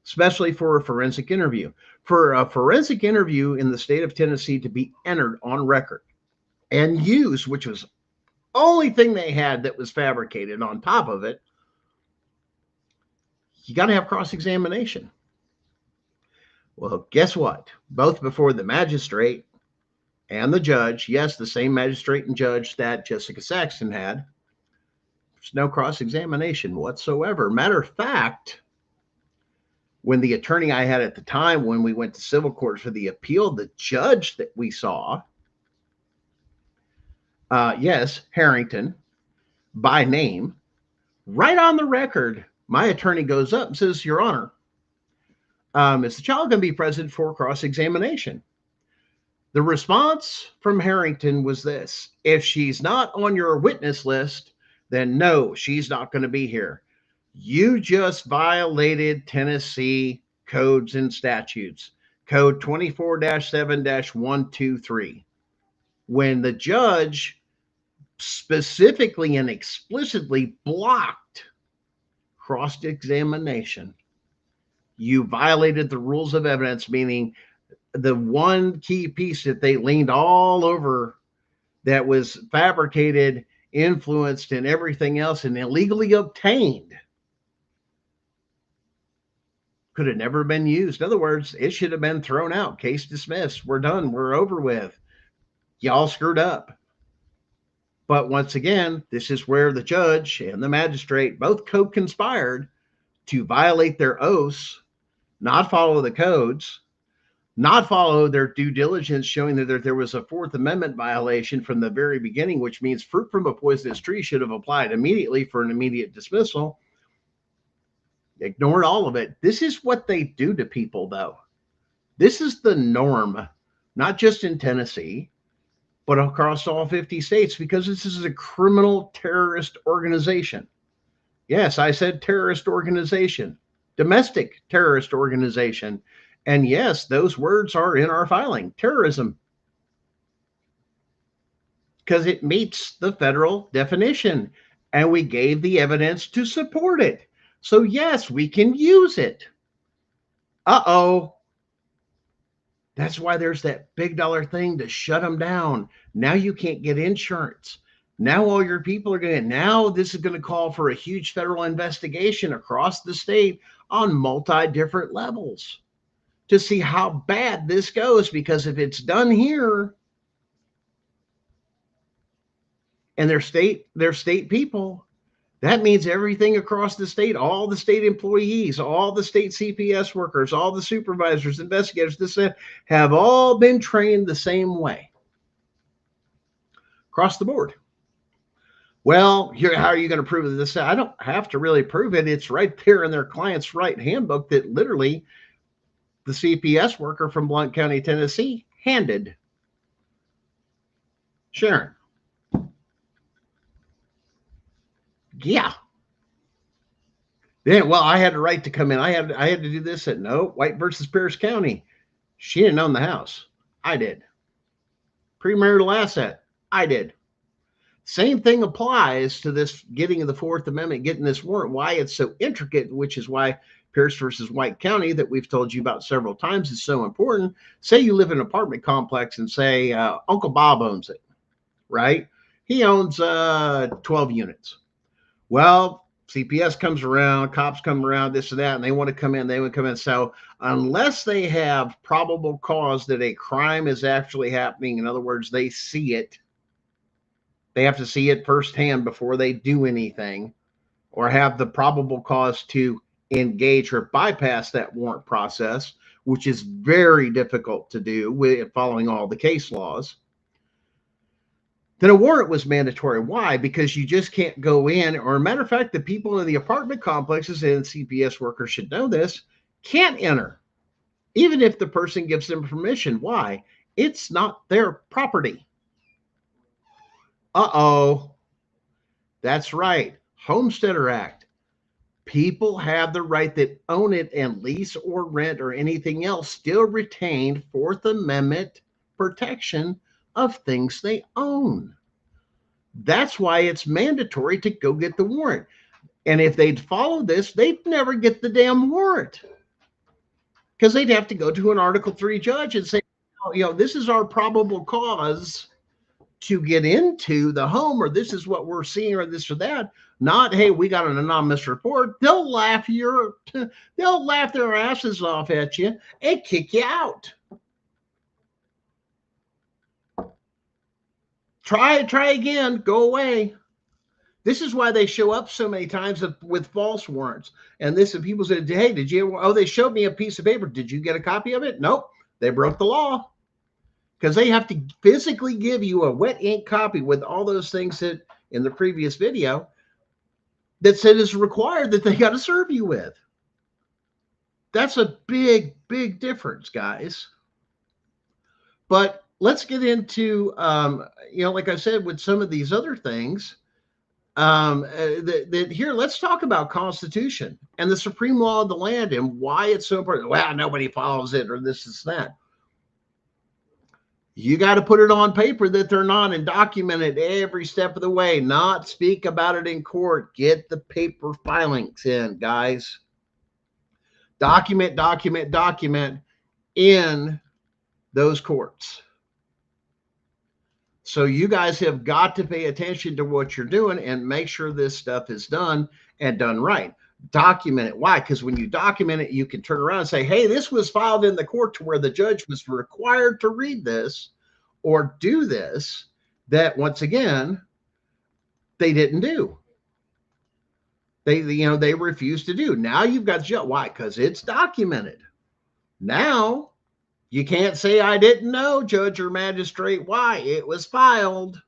especially for a forensic interview. For a forensic interview in the state of Tennessee to be entered on record and used, which was only thing they had that was fabricated on top of it, you got to have cross-examination. Well, guess what? Both before the magistrate and the judge, yes, the same magistrate and judge that Jessica Saxton had, there's no cross-examination whatsoever. Matter of fact, when the attorney I had at the time, when we went to civil court for the appeal, the judge that we saw, yes, Harrington, by name, right on the record, my attorney goes up and says, Your Honor, is the child going to be present for cross-examination? The response from Harrington was this: if she's not on your witness list, then no, she's not going to be here. You just violated Tennessee codes and statutes, code 24-7-123. When the judge specifically and explicitly blocked cross-examination, you violated the rules of evidence, meaning the one key piece that they leaned all over that was fabricated, influenced, and everything else and illegally obtained could have never been used. In other words, it should have been thrown out. Case dismissed. We're done. We're over with. Y'all screwed up. But once again, this is where the judge and the magistrate both co-conspired to violate their oaths, not follow the codes, not follow their due diligence, showing that there was a Fourth Amendment violation from the very beginning, which means fruit from a poisonous tree should have applied immediately for an immediate dismissal. Ignored all of it. This is what they do to people, though. This is the norm, not just in Tennessee, but across all 50 states, because this is a criminal terrorist organization. Yes, I said terrorist organization, domestic terrorist organization. And yes, those words are in our filing, terrorism, because it meets the federal definition, and we gave the evidence to support it. So yes, we can use it. Uh-oh. That's why there's that big dollar thing to shut them down. Now you can't get insurance. Now all your people are going to, now this is going to call for a huge federal investigation across the state on multi-different levels to see how bad this goes. Because if it's done here and they're state people, that means everything across the state, all the state employees, all the state CPS workers, all the supervisors, investigators, have all been trained the same way. across the board. Well, here, how are you going to prove this? I don't have to really prove it. It's right there in their client's right handbook that literally the CPS worker from Blount County, Tennessee, handed Sharon. Yeah. Then, well, I had the right to come in. I had to do this at no White versus Pierce County. She didn't own the house. I did. Premarital asset. I did. Same thing applies to this getting of the Fourth Amendment, getting this warrant. Why it's so intricate, which is why Pierce versus White County, that we've told you about several times, is so important. Say you live in an apartment complex and say Uncle Bob owns it, right? He owns 12 units. Well, CPS comes around, cops come around, this and that, and they want to come in. They want to come in. So unless they have probable cause that a crime is actually happening, in other words, they see it, they have to see it firsthand before they do anything, or have the probable cause to engage or bypass that warrant process, which is very difficult to do with following all the case laws. Then a warrant was mandatory. Why? Because you just can't go in, or a matter of fact, the people in the apartment complexes, and CPS workers should know this, can't enter, even if the person gives them permission. Why? It's not their property. Uh-oh. That's right. Homesteader Act. People have the right that own it and lease or rent or anything else still retain Fourth Amendment protection of things they own. That's why it's mandatory to go get the warrant. And if they'd follow this, they'd never get the damn warrant, because they'd have to go to an Article 3 judge and say, this is our probable cause to get into the home, or this is what we're seeing, or this or that. Not, hey, we got an anonymous report. They'll laugh their asses off at you and kick you out. Try again, go away. This is why they show up so many times with false warrants. And this, and people said, hey, did you, they showed me a piece of paper. Did you get a copy of it? Nope. They broke the law, because they have to physically give you a wet ink copy with all those things that in the previous video that said is required that they got to serve you with. That's a big, big difference, guys. But let's get into, like I said, with some of these other things, here, let's talk about Constitution and the supreme law of the land and why it's so important. Well, nobody follows it, or this is that. You got to put it on paper that they're not, and document it every step of the way, not speak about it in court. Get the paper filings in, guys. Document in those courts. So you guys have got to pay attention to what you're doing and make sure this stuff is done and done right. Document it. Why? Because when you document it, you can turn around and say, hey, this was filed in the court to where the judge was required to read this or do this, that once again, they didn't do. They refused to do. Now you've got jail. Why? Because it's documented. Now you can't say, I didn't know, judge or magistrate. Why? It was filed.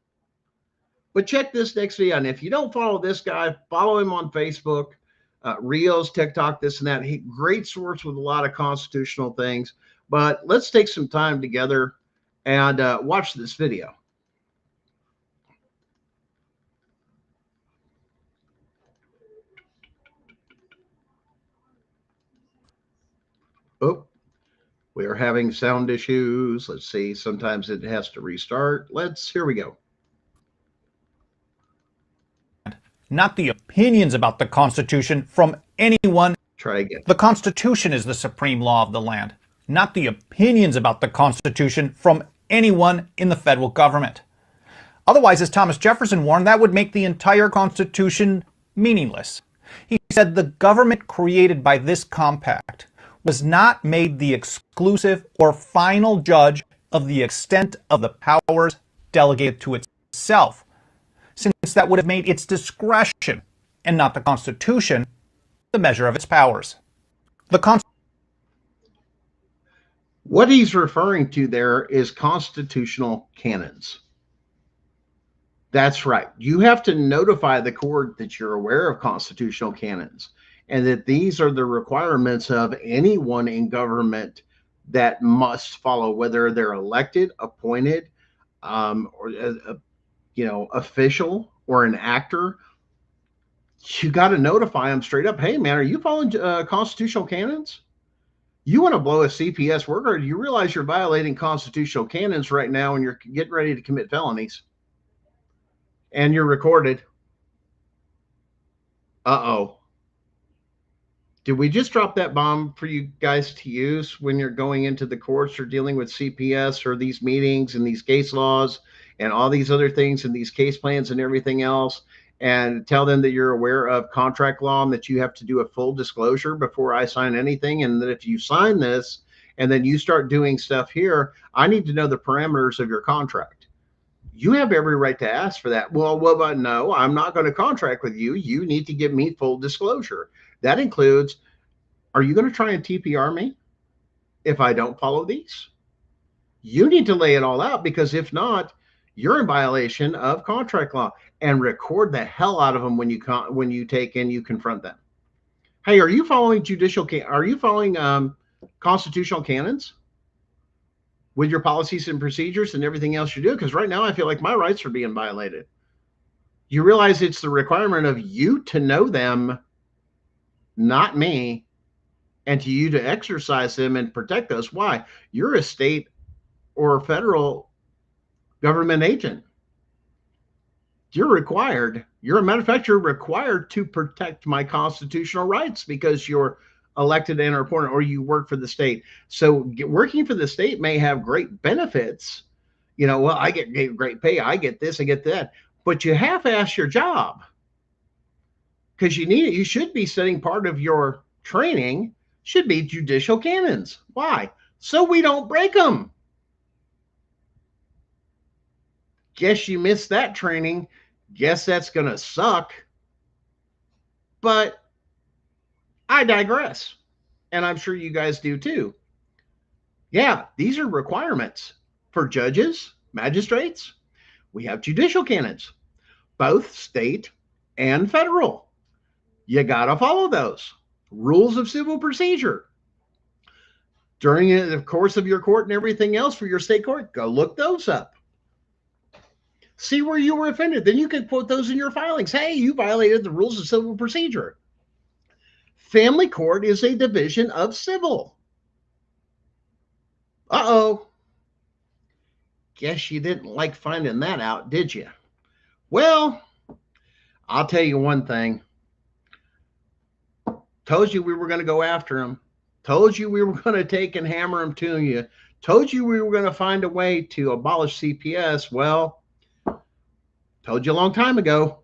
But check this next video. And if you don't follow this guy, follow him on Facebook, Reels, TikTok, this and that. Great source with a lot of constitutional things. But let's take some time together and watch this video. Oh, we are having sound issues. Let's see. Sometimes it has to restart. Here we go. Not the opinions about the Constitution from anyone. Try again. The Constitution is the supreme law of the land, not the opinions about the Constitution from anyone in the federal government. Otherwise, as Thomas Jefferson warned, that would make the entire Constitution meaningless. He said the government created by this compact was not made the exclusive or final judge of the extent of the powers delegated to itself, since that would have made its discretion, and not the Constitution, the measure of its powers. What he's referring to there is constitutional canons. That's right. You have to notify the court that you're aware of constitutional canons and that these are the requirements of anyone in government that must follow, whether they're elected, appointed, or official or an actor. You got to notify them straight up. Hey, man, are you following constitutional canons? You want to blow a CPS worker? Do you realize you're violating constitutional canons right now and you're getting ready to commit felonies? And you're recorded. Uh-oh. Did we just drop that bomb for you guys to use when you're going into the courts or dealing with CPS or these meetings and these case laws and all these other things and these case plans and everything else? And tell them that you're aware of contract law and that you have to do a full disclosure before I sign anything. And that if you sign this and then you start doing stuff here, I need to know the parameters of your contract. You have every right to ask for that. Well, but no, I'm not going to contract with you. You need to give me full disclosure. That includes, are you going to try and TPR me if I don't follow these? You need to lay it all out, because if not, you're in violation of contract law, and record the hell out of them when you take and you confront them. Hey, are you following constitutional canons with your policies and procedures and everything else you do? Because right now I feel like my rights are being violated. You realize it's the requirement of you to know them, not me, and to you to exercise them and protect us. Why? You're a state or federal government agent. You're a manufacturer required to protect my constitutional rights because you're elected and appointed or you work for the state. So working for the state may have great benefits. Well, I get great pay. I get this, I get that. But you half-ass your job because you need it. You should be studying, part of your training should be judicial canons. Why? So we don't break them. Guess you missed that training. Guess that's going to suck. But I digress. And I'm sure you guys do too. Yeah, these are requirements for judges, magistrates. We have judicial canons, both state and federal. You got to follow those. Rules of civil procedure. During the course of your court and everything else for your state court, go look those up. See where you were offended. Then you can quote those in your filings. Hey, you violated the rules of civil procedure. Family court is a division of civil. Uh-oh. Guess you didn't like finding that out, did you? Well, I'll tell you one thing. Told you we were going to go after them. Told you we were going to take and hammer them to you. Told you we were going to find a way to abolish CPS. Well, told you a long time ago.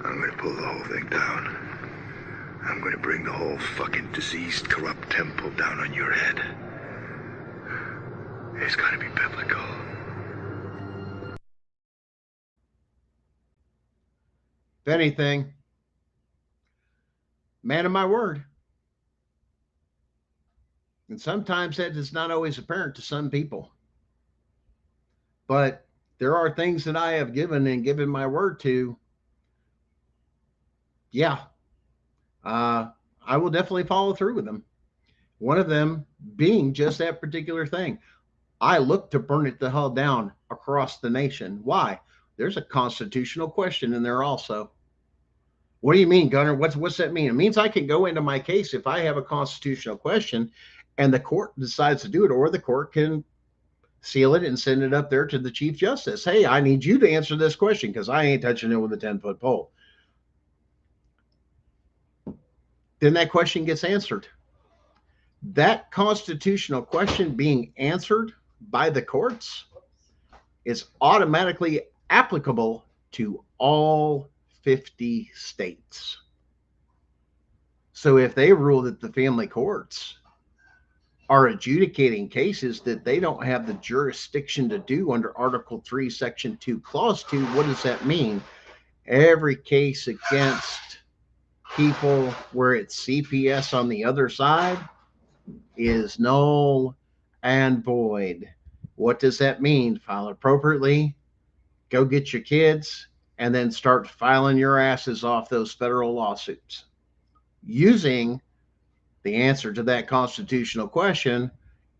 I'm going to pull the whole thing down. I'm going to bring the whole fucking diseased, corrupt temple down on your head. It's got to be biblical. If anything, man of my word. And sometimes that is not always apparent to some people. But there are things that I have given my word to. Yeah, I will definitely follow through with them. One of them being just that particular thing. I look to burn it the hell down across the nation. Why? There's a constitutional question in there also. What do you mean, Gunner? What's that mean? It means I can go into my case if I have a constitutional question and the court decides to do it, or the court can seal it and send it up there to the Chief Justice. Hey, I need you to answer this question because I ain't touching it with a 10-foot pole. Then that question gets answered. That constitutional question being answered by the courts is automatically applicable to all 50 states. So if they rule that the family courts are adjudicating cases that they don't have the jurisdiction to do under Article 3, Section 2, Clause 2, what does that mean? Every case against people where it's CPS on the other side is null and void. What does that mean? File appropriately, go get your kids, and then start filing your asses off those federal lawsuits using the answer to that constitutional question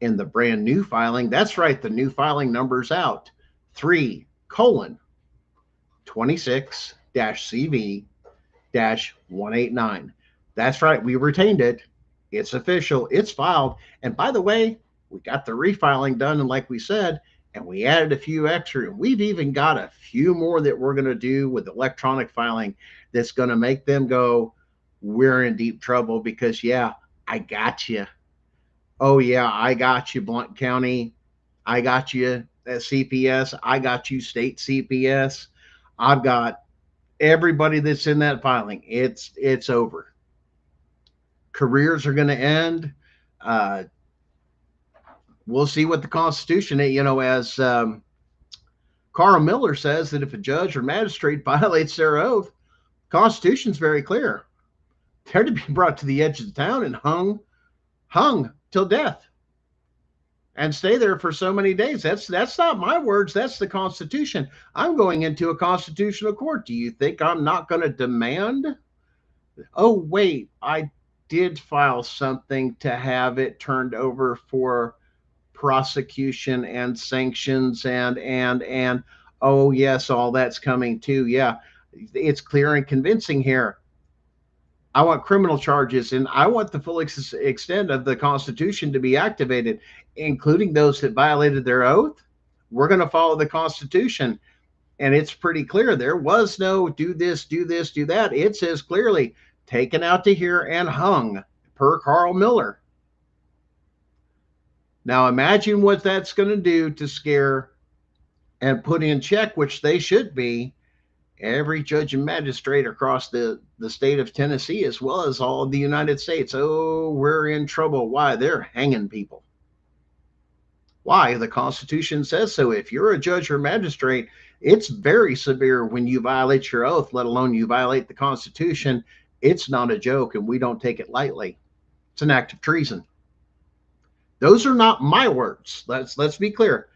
in the brand new filing. That's right, the new filing number's out 3 colon 26 CV 189. That's right, we retained it. It's official, it's filed. And by the way, we got the refiling done, and like we said, and we added a few extra. We've even got a few more that we're going to do with electronic filing that's going to make them go, we're in deep trouble because, yeah, I got you. Oh, yeah, I got you, Blount County. I got you at CPS. I got you, state CPS. I've got everybody that's in that filing. It's over. Careers are going to end. We'll see what the Constitution, as Carl Miller says, that if a judge or magistrate violates their oath, Constitution's very clear. They're to be brought to the edge of the town and hung till death, and stay there for so many days. That's not my words. That's the Constitution. I'm going into a constitutional court. Do you think I'm not going to demand? Oh, wait, I did file something to have it turned over for prosecution and sanctions and oh yes, all that's coming too. Yeah, it's clear and convincing here. I want criminal charges, and I want the full extent of the Constitution to be activated, including those that violated their oath. We're going to follow the Constitution, and it's pretty clear. There was no do this, do this, do that. It says clearly taken out to here and hung, per Carl Miller. Now imagine what that's going to do to scare and put in check, which they should be, every judge and magistrate across the state of Tennessee, as well as all of the United States. Oh, we're in trouble. Why? They're hanging people. Why? The Constitution says so. If you're a judge or magistrate, it's very severe when you violate your oath, let alone you violate the Constitution. It's not a joke, and we don't take it lightly. It's an act of treason. Those are not my words. Let's be clear.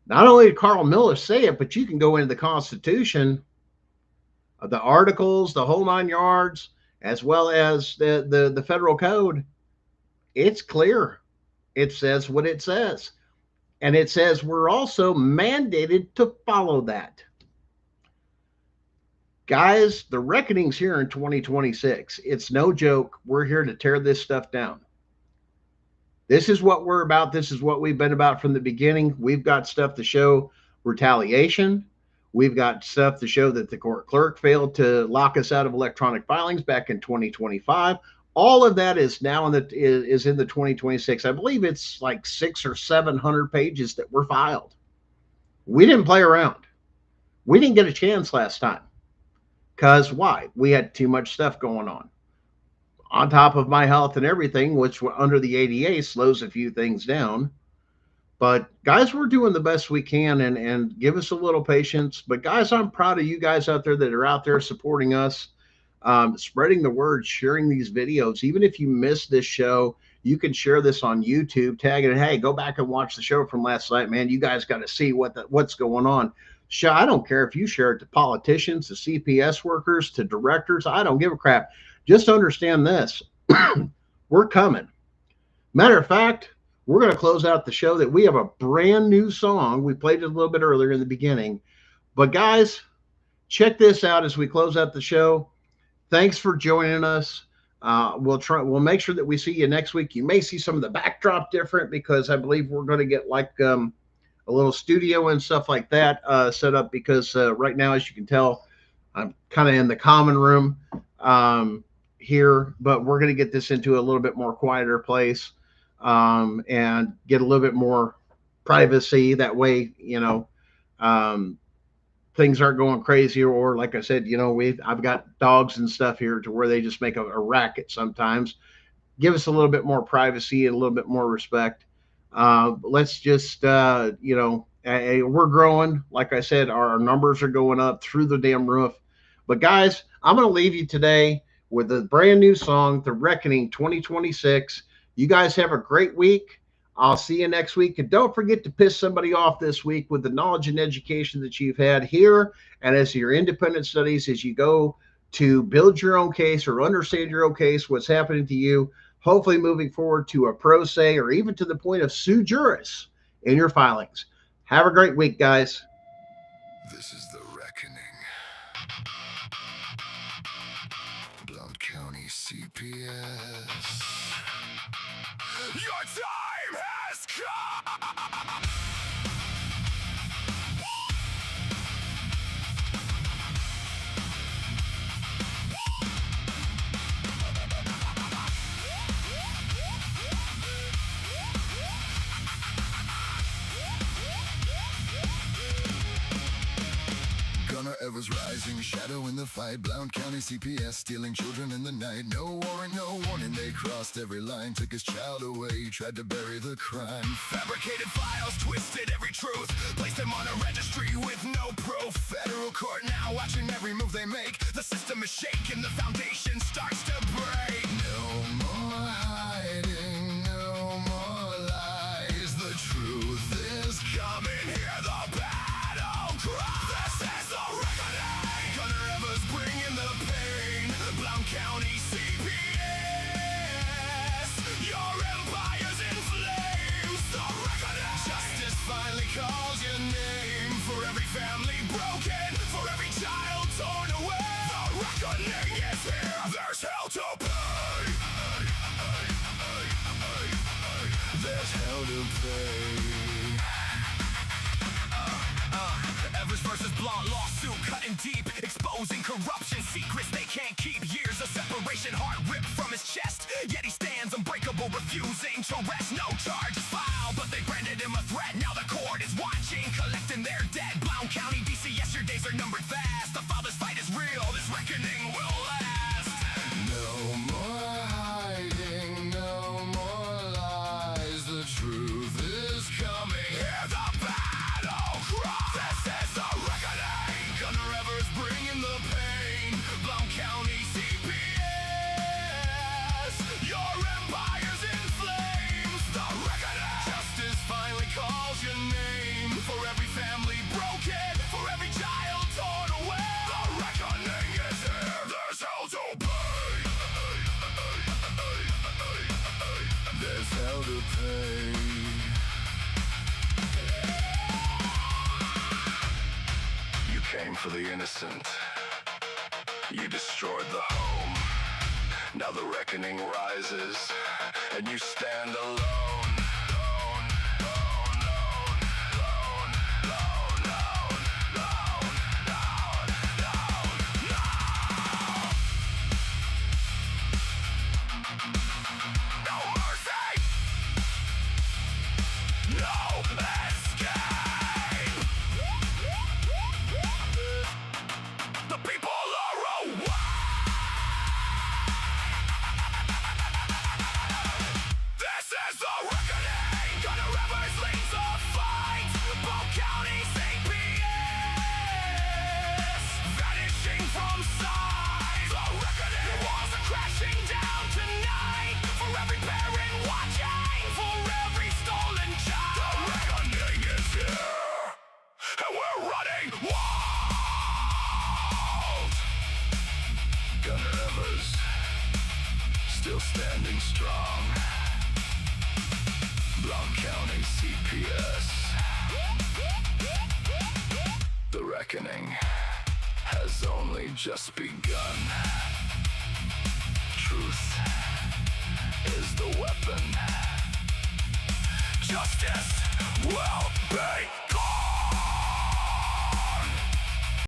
Not only did Carl Miller say it, but you can go into the Constitution, the articles, the whole 9 yards, as well as the federal code. It's clear. It says what it says. And it says we're also mandated to follow that. Guys, the reckoning's here in 2026. It's no joke. We're here to tear this stuff down. This is what we're about. This is what we've been about from the beginning. We've got stuff to show retaliation. We've got stuff to show that the court clerk failed to lock us out of electronic filings back in 2025. All of that is now in the 2026. I believe it's like 600 or 700 pages that were filed. We didn't play around. We didn't get a chance last time. Because why? We had too much stuff going on top of my health and everything, which under the ADA slows a few things down. But guys, we're doing the best we can, and give us a little patience. But guys, I'm proud of you guys out there that are out there supporting us, spreading the word, sharing these videos. Even if you missed this show, you can share this on YouTube, tag it. Hey, go back and watch the show from last night, man. You guys got to see what's going on. I don't care if you share it to politicians, to CPS workers, to directors. I don't give a crap. Just understand this. We're coming. Matter of fact, we're going to close out the show that we have a brand new song. We played it a little bit earlier in the beginning. But guys, check this out as we close out the show. Thanks for joining us. We'll make sure that we see you next week. You may see some of the backdrop different because I believe we're going to get like a little studio and stuff like that set up, because right now, as you can tell, I'm kind of in the common room here, but we're going to get this into a little bit more quieter place and get a little bit more privacy. That way, things aren't going crazy, or like I said, I've got dogs and stuff here to where they just make a racket sometimes. Give us a little bit more privacy and a little bit more respect. Let's just, we're growing. Like I said, our numbers are going up through the damn roof. But guys, I'm going to leave you today with a brand new song, The Reckoning 2026. You guys have a great week. I'll see you next week. And don't forget to piss somebody off this week with the knowledge and education that you've had here. And as your independent studies, as you go to build your own case or understand your own case, what's happening to you, hopefully moving forward to a pro se or even to the point of sue juris in your filings. Have a great week, guys. This is the reckoning. Blount County CPS. Your time has come! Gunner Evers rising, shadow in the fight. Blount County CPS stealing children in the night. No warrant, no warning, they crossed every line. Took his child away, tried to bury the crime. Fabricated files, twisted every truth. Placed them on a registry with no proof. Federal court now watching every move they make. The system is shaken, the foundation starts to break. No more hiding, no more lies. The truth is Coming here, the battle cry. This is the reckoning. Gunner Evers bringing the pain. Blount County CPS. Your empire's in flames. The reckoning. Justice finally calls your name. For every family broken, for every child torn away. The reckoning is here. There's hell to pay. There's hell to pay. Evers versus Blount lawsuit cutting deep, exposing corruption, secrets they can't keep. Years of separation, heart ripped from his chest. Yet he stands unbreakable, refusing to rest. No charges filed, but they branded him a threat. Now the court is watching, collecting their debt. Blount County, DC, yes, your days are numbered fast. The father's fight is real, this reckoning will last. No more hiding, no more lies. The truth is coming. Hear the battle cry. This is the reckoning. Gunner Evers bringing the pain. Blount County CPS. Your empire's in flames. The reckoning. Justice finally calls your name. For every family broken, for every child torn away. The reckoning is here. There's hell to pay. There's hell to pay. You came for the innocent. You destroyed the home. Now the reckoning rises, and you stand alone. Alone, alone, alone, alone, alone, alone, alone, alone, alone. No mercy. No escape. The people are awake. This is the reckoning. Gunner Evers leads the fight. Blount County CPS. Vanishing from sight. The reckoning. The walls are crashing down tonight. For every parent watching. For every stolen child. The reckoning is here. And we're running wild. Gunner Evers, still standing strong. Blount County CPS. The reckoning has only just begun. Truth is the weapon. Justice will be